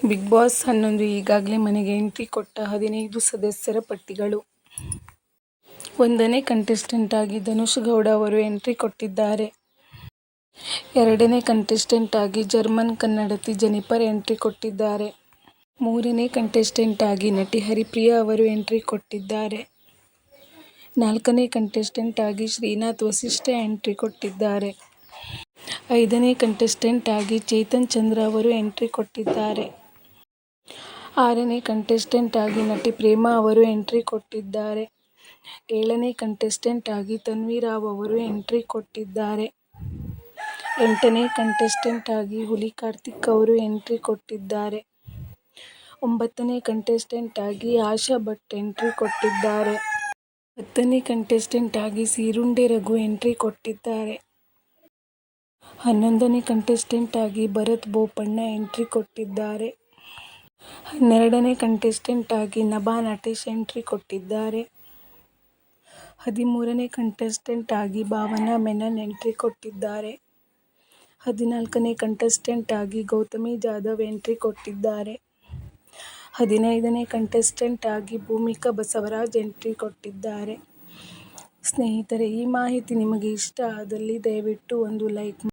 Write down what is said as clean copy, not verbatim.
Big boss 11 ಈಗಾಗಲೇ ಮನೆಗೆ entry ಕೊಟ್ಟ 15 ಸದಸ್ಯರ ಪಟ್ಟಿಗಳು. 1ನೇ ಕಂಟೆಸ್ಟೆಂಟ್ ಆಗಿ ಧನುಷ್ ಗೌಡ ಅವರು ಎಂಟ್ರಿ ಕೊಟ್ಟಿದ್ದಾರೆ. 2ನೇ ಕಂಟೆಸ್ಟೆಂಟ್ ಆಗಿ ಜರ್ಮನ್ ಕನ್ನಡತಿ ಜೆನಿಫರ್ ಎಂಟ್ರಿ ಕೊಟ್ಟಿದ್ದಾರೆ. 3ನೇ ಕಂಟೆಸ್ಟೆಂಟ್ ಆಗಿ ನಟಿ ಹರಿಪ್ರಿಯಾ ಅವರು ಎಂಟ್ರಿ ಕೊಟ್ಟಿದ್ದಾರೆ. 4ನೇ ಕಂಟೆಸ್ಟೆಂಟ್ ಆಗಿ ಶ್ರೀನಾಥ್ ವಸಿಷ್ಠ ಎಂಟ್ರಿ ಕೊಟ್ಟಿದ್ದಾರೆ. 5ನೇ ಕಂಟೆಸ್ಟೆಂಟ್ ಆಗಿ ಚೇತನ್ ಚಂದ್ರ ಅವರು ಎಂಟ್ರಿ ಕೊಟ್ಟಿದ್ದಾರೆ. 6ನೇ ಕಂಟೆಸ್ಟೆಂಟ್ ಆಗಿ ನಟಿ ಪ್ರೇಮಾ ಅವರು ಎಂಟ್ರಿ ಕೊಟ್ಟಿದ್ದಾರೆ. 7ನೇ ಕಂಟೆಸ್ಟೆಂಟ್ ಆಗಿ ತನ್ವಿ ರಾವ್ ಅವರು ಎಂಟ್ರಿ ಕೊಟ್ಟಿದ್ದಾರೆ. 8ನೇ ಕಂಟೆಸ್ಟೆಂಟ್ ಆಗಿ ಹುಲಿ ಕಾರ್ತಿಕ್ ಅವರು ಎಂಟ್ರಿ ಕೊಟ್ಟಿದ್ದಾರೆ. 9ನೇ ಕಂಟೆಸ್ಟೆಂಟ್ ಆಗಿ ಆಶಾ ಭಟ್ ಎಂಟ್ರಿ ಕೊಟ್ಟಿದ್ದಾರೆ. 10ನೇ ಕಂಟೆಸ್ಟೆಂಟ್ ಆಗಿ ಸೀರುಂಡೆ ರಘು ಎಂಟ್ರಿ ಕೊಟ್ಟಿದ್ದಾರೆ. 11ನೇ ಕಂಟೆಸ್ಟೆಂಟ್ ಆಗಿ ಭರತ್ ಬೋಪಣ್ಣ ಎಂಟ್ರಿ ಕೊಟ್ಟಿದ್ದಾರೆ. 12ನೇ ಕಂಟೆಸ್ಟೆಂಟ್ ಆಗಿ ನಭಾ ನಟೇಶ್ ಎಂಟ್ರಿ ಕೊಟ್ಟಿದ್ದಾರೆ. 13ನೇ ಕಂಟೆಸ್ಟೆಂಟ್ ಆಗಿ ಭಾವನಾ ಮೆನನ್ ಎಂಟ್ರಿ ಕೊಟ್ಟಿದ್ದಾರೆ. 14ನೇ ಕಂಟೆಸ್ಟೆಂಟ್ ಆಗಿ ಗೌತಮಿ ಜಾಧವ್ ಎಂಟ್ರಿ ಕೊಟ್ಟಿದ್ದಾರೆ. 15ನೇ ಕಂಟೆಸ್ಟೆಂಟ್ ಆಗಿ ಭೂಮಿಕಾ ಬಸವರಾಜ್ ಎಂಟ್ರಿ ಕೊಟ್ಟಿದ್ದಾರೆ. ಸ್ನೇಹಿತರೆ, ಈ ಮಾಹಿತಿ ನಿಮಗೆ ಇಷ್ಟ ಆದಲ್ಲಿ ದಯವಿಟ್ಟು ಒಂದು ಲೈಕ್ ಮಾಡಿ.